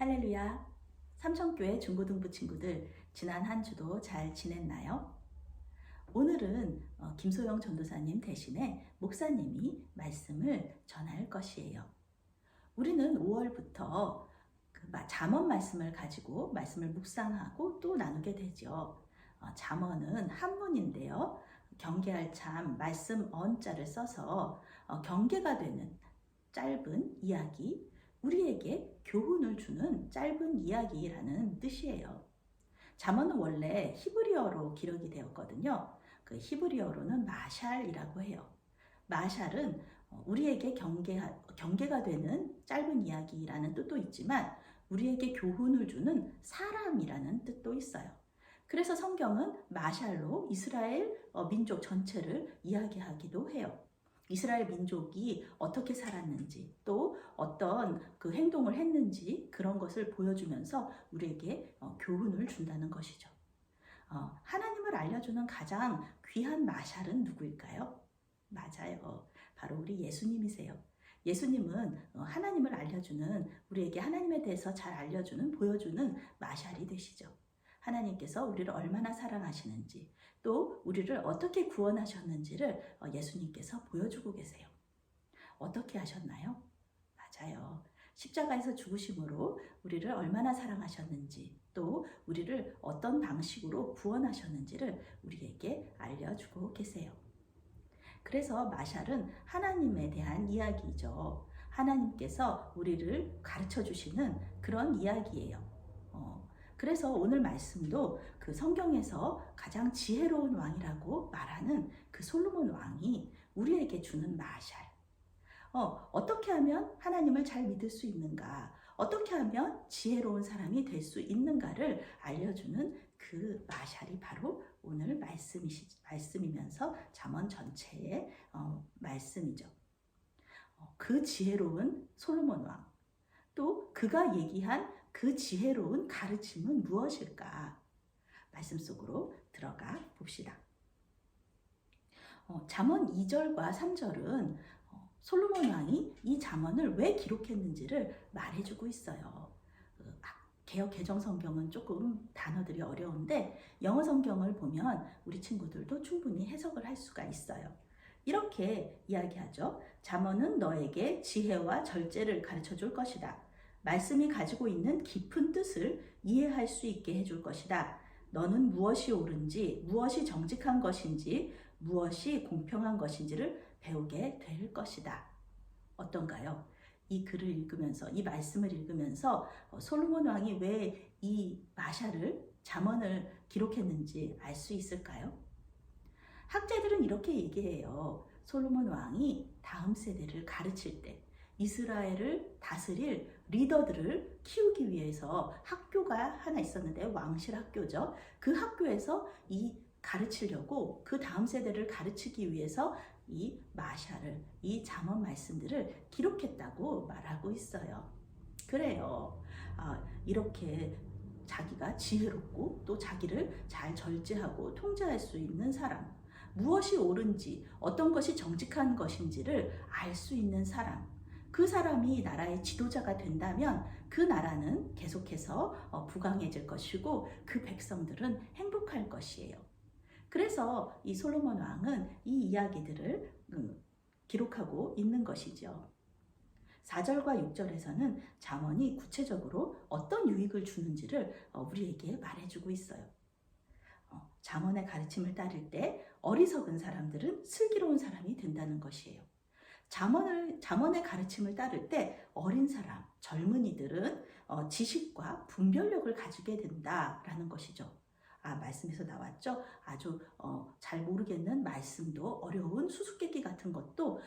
할렐루야! 삼성교회 중고등부 친구들, 지난 한 주도 잘 지냈나요? 오늘은 김소영 전도사님 대신에 목사님이 말씀을 전할 것이에요. 우리는 5월부터 잠언 말씀을 가지고 말씀을 묵상하고 또 나누게 되죠. 잠언은 한문인데요. 경계할 참 말씀 언자를 써서 경계가 되는 짧은 이야기, 우리에게 교훈을 주는 짧은 이야기라는 뜻이에요. 잠언은 원래 히브리어로 기록이 되었거든요. 그 히브리어로는 마샬이라고 해요. 마샬은 우리에게 경계가 되는 짧은 이야기라는 뜻도 있지만 우리에게 교훈을 주는 사람이라는 뜻도 있어요. 그래서 성경은 마샬로 이스라엘 민족 전체를 이야기하기도 해요. 이스라엘 민족이 어떻게 살았는지 또 어떤 그 행동을 했는지 그런 것을 보여주면서 우리에게 교훈을 준다는 것이죠. 하나님을 알려주는 가장 귀한 마샬은 누구일까요? 맞아요. 바로 우리 예수님이세요. 예수님은 하나님을 알려주는, 우리에게 하나님에 대해서 잘 알려주는, 보여주는 마샬이 되시죠. 하나님께서 우리를 얼마나 사랑하시는지 또 우리를 어떻게 구원하셨는지를 예수님께서 보여주고 계세요. 어떻게 하셨나요? 맞아요. 십자가에서 죽으심으로 우리를 얼마나 사랑하셨는지 또 우리를 어떤 방식으로 구원하셨는지를 우리에게 알려주고 계세요. 그래서 마샬은 하나님에 대한 이야기죠. 하나님께서 우리를 가르쳐 주시는 그런 이야기예요. 그래서 오늘 말씀도 그 성경에서 가장 지혜로운 왕이라고 말하는 그 솔로몬 왕이 우리에게 주는 마샬. 어떻게 하면 하나님을 잘 믿을 수 있는가? 어떻게 하면 지혜로운 사람이 될 수 있는가를 알려주는 그 마샬이 바로 오늘 말씀이면서 잠언 전체의 말씀이죠. 그 지혜로운 솔로몬 왕, 또 그가 얘기한 그 지혜로운 가르침은 무엇일까? 말씀 속으로 들어가 봅시다. 잠언 2절과 3절은 솔로몬 왕이 이 잠언을 왜 기록했는지를 말해주고 있어요. 개역 개정 성경은 조금 단어들이 어려운데 영어 성경을 보면 우리 친구들도 충분히 해석을 할 수가 있어요. 이렇게 이야기하죠. 잠언은 너에게 지혜와 절제를 가르쳐 줄 것이다. 말씀이 가지고 있는 깊은 뜻을 이해할 수 있게 해줄 것이다. 너는 무엇이 옳은지, 무엇이 정직한 것인지, 무엇이 공평한 것인지를 배우게 될 것이다. 어떤가요? 이 글을 읽으면서, 이 말씀을 읽으면서 솔로몬 왕이 왜 이 마샬을, 잠언을 기록했는지 알 수 있을까요? 학자들은 이렇게 얘기해요. 솔로몬 왕이 다음 세대를 가르칠 때 이스라엘을 다스릴 리더들을 키우기 위해서 학교가 하나 있었는데 왕실 학교죠. 그 학교에서 이 가르치려고 그 다음 세대를 가르치기 위해서 이 마샬을, 이 잠언 말씀들을 기록했다고 말하고 있어요. 그래요. 이렇게 자기가 지혜롭고 또 자기를 잘 절제하고 통제할 수 있는 사람, 무엇이 옳은지 어떤 것이 정직한 것인지를 알 수 있는 사람, 그 사람이 나라의 지도자가 된다면 그 나라는 계속해서 부강해질 것이고 그 백성들은 행복할 것이에요. 그래서 이 솔로몬 왕은 이 이야기들을 기록하고 있는 것이죠. 4절과 6절에서는 잠언이 구체적으로 어떤 유익을 주는지를 우리에게 말해주고 있어요. 잠언의 가르침을 따를 때 어리석은 사람들은 슬기로운 사람이 된다는 것이에요. 잠언의 가르침을 따를 때 어린 사람, 젊은이들은 지식과 분별력을 가지게 된다라는 것이죠. 말씀에서 나왔죠. 아주 잘 모르겠는 말씀도, 어려운 수수께끼 같은 것도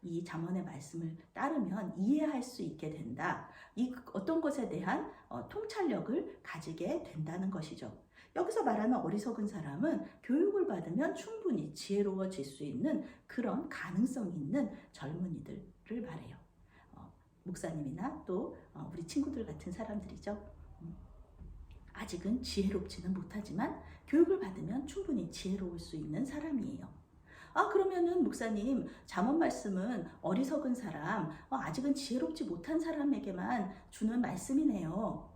이 잠언의 말씀을 따르면 이해할 수 있게 된다. 이 어떤 것에 대한 통찰력을 가지게 된다는 것이죠. 여기서 말하는 어리석은 사람은 교육을 받으면 충분히 지혜로워질 수 있는 그런 가능성이 있는 젊은이들을 말해요. 목사님이나 또 우리 친구들 같은 사람들이죠. 아직은 지혜롭지는 못하지만 교육을 받으면 충분히 지혜로울 수 있는 사람이에요. 그러면은 목사님, 잠언 말씀은 어리석은 사람, 아직은 지혜롭지 못한 사람에게만 주는 말씀이네요.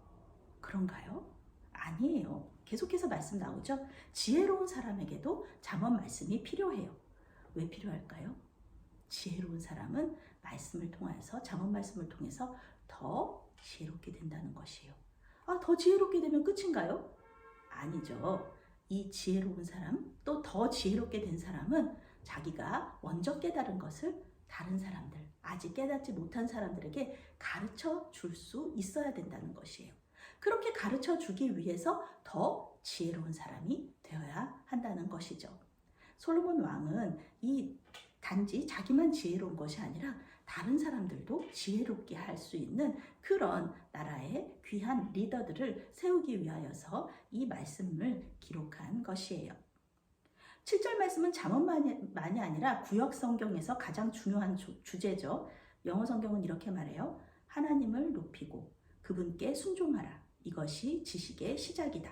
그런가요? 아니에요. 계속해서 말씀 나오죠? 지혜로운 사람에게도 잠언 말씀이 필요해요. 왜 필요할까요? 지혜로운 사람은 말씀을 통해서, 잠언 말씀을 통해서 더 지혜롭게 된다는 것이에요. 더 지혜롭게 되면 끝인가요? 아니죠. 이 지혜로운 사람, 또 더 지혜롭게 된 사람은 자기가 먼저 깨달은 것을 다른 사람들, 아직 깨닫지 못한 사람들에게 가르쳐 줄 수 있어야 된다는 것이에요. 그렇게 가르쳐 주기 위해서 더 지혜로운 사람이 되어야 한다는 것이죠. 솔로몬 왕은 이 단지 자기만 지혜로운 것이 아니라 다른 사람들도 지혜롭게 할 수 있는 그런 나라의 귀한 리더들을 세우기 위하여서 이 말씀을 기록한 것이에요. 7절 말씀은 잠언만이 아니라 구약 성경에서 가장 중요한 주제죠. 영어 성경은 이렇게 말해요. 하나님을 높이고 그분께 순종하라. 이것이 지식의 시작이다.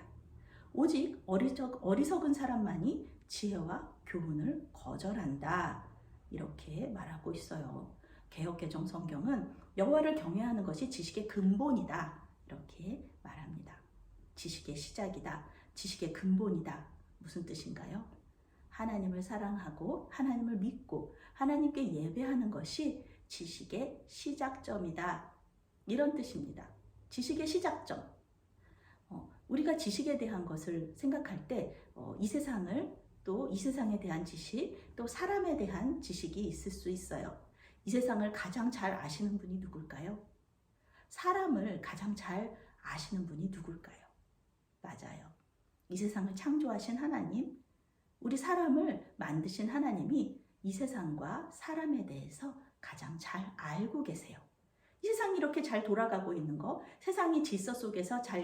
오직 어리석은 사람만이 지혜와 교훈을 거절한다. 이렇게 말하고 있어요. 개역개정 성경은 여호와를 경외하는 것이 지식의 근본이다. 이렇게 말합니다. 지식의 시작이다. 지식의 근본이다. 무슨 뜻인가요? 하나님을 사랑하고 하나님을 믿고 하나님께 예배하는 것이 지식의 시작점이다. 이런 뜻입니다. 지식의 시작점. 우리가 지식에 대한 것을 생각할 때 이 세상을 또 이 세상에 대한 지식, 또 사람에 대한 지식이 있을 수 있어요. 이 세상을 가장 잘 아시는 분이 누굴까요? 사람을 가장 잘 아시는 분이 누굴까요? 맞아요. 이 세상을 창조하신 하나님, 우리 사람을 만드신 하나님이 이 세상과 사람에 대해서 가장 잘 알고 계세요. 이 세상이 이렇게 잘 돌아가고 있는 거, 세상이 질서 속에서 잘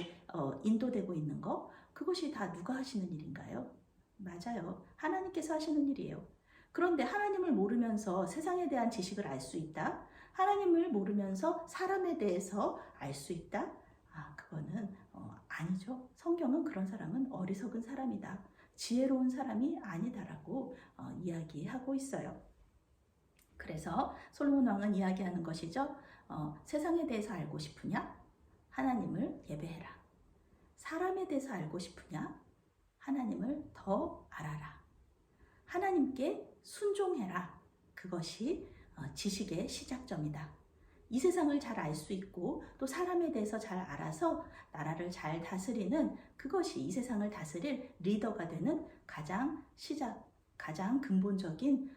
인도되고 있는 거, 그것이 다 누가 하시는 일인가요? 맞아요. 하나님께서 하시는 일이에요. 그런데 하나님을 모르면서 세상에 대한 지식을 알 수 있다? 하나님을 모르면서 사람에 대해서 알 수 있다? 그거는 아니죠. 성경은 그런 사람은 어리석은 사람이다. 지혜로운 사람이 아니다라고 이야기하고 있어요. 그래서 솔로몬 왕은 이야기하는 것이죠. 세상에 대해서 알고 싶으냐? 하나님을 예배해라. 사람에 대해서 알고 싶으냐? 하나님을 더 알아라. 하나님께 순종해라. 그것이 지식의 시작점이다. 이 세상을 잘 알 수 있고 또 사람에 대해서 잘 알아서 나라를 잘 다스리는 그것이 이 세상을 다스릴 리더가 되는 가장 근본적인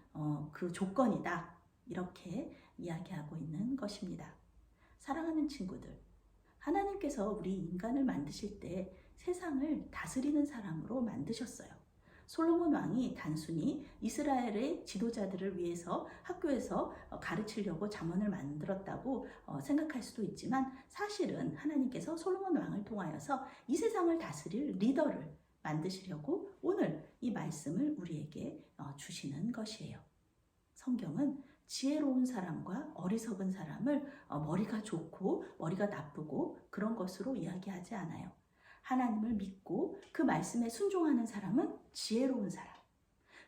그 조건이다. 이렇게 이야기하고 있는 것입니다. 사랑하는 친구들, 하나님께서 우리 인간을 만드실 때 세상을 다스리는 사람으로 만드셨어요. 솔로몬 왕이 단순히 이스라엘의 지도자들을 위해서 학교에서 가르치려고 잠언을 만들었다고 생각할 수도 있지만 사실은 하나님께서 솔로몬 왕을 통하여서 이 세상을 다스릴 리더를 만드시려고 오늘 이 말씀을 우리에게 주시는 것이에요. 성경은 지혜로운 사람과 어리석은 사람을 머리가 좋고 머리가 나쁘고 그런 것으로 이야기하지 않아요. 하나님을 믿고 그 말씀에 순종하는 사람은 지혜로운 사람,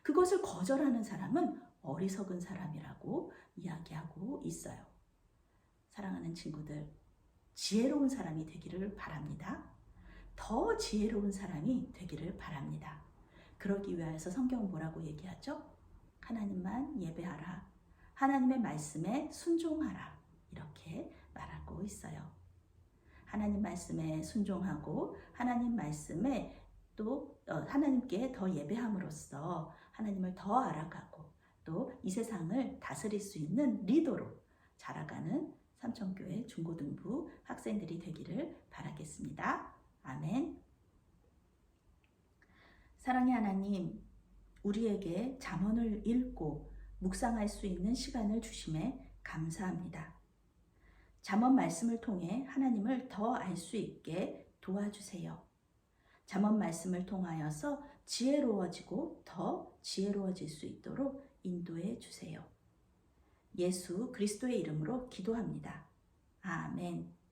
그것을 거절하는 사람은 어리석은 사람이라고 이야기하고 있어요. 사랑하는 친구들, 지혜로운 사람이 되기를 바랍니다. 더 지혜로운 사람이 되기를 바랍니다. 그러기 위해서 성경은 뭐라고 얘기하죠? 하나님만 예배하라. 하나님의 말씀에 순종하라. 이렇게 말하고 있어요. 하나님 말씀에 순종하고 하나님 말씀에 또 하나님께 더 예배함으로써 하나님을 더 알아가고 또 이 세상을 다스릴 수 있는 리더로 자라가는 삼천교회 중고등부 학생들이 되기를 바라겠습니다. 아멘. 사랑의 하나님, 우리에게 잠언을 읽고 묵상할 수 있는 시간을 주심에 감사합니다. 잠언 말씀을 통해 하나님을 더 알 수 있게 도와주세요. 잠언 말씀을 통하여서 지혜로워지고 더 지혜로워질 수 있도록 인도해 주세요. 예수 그리스도의 이름으로 기도합니다. 아멘.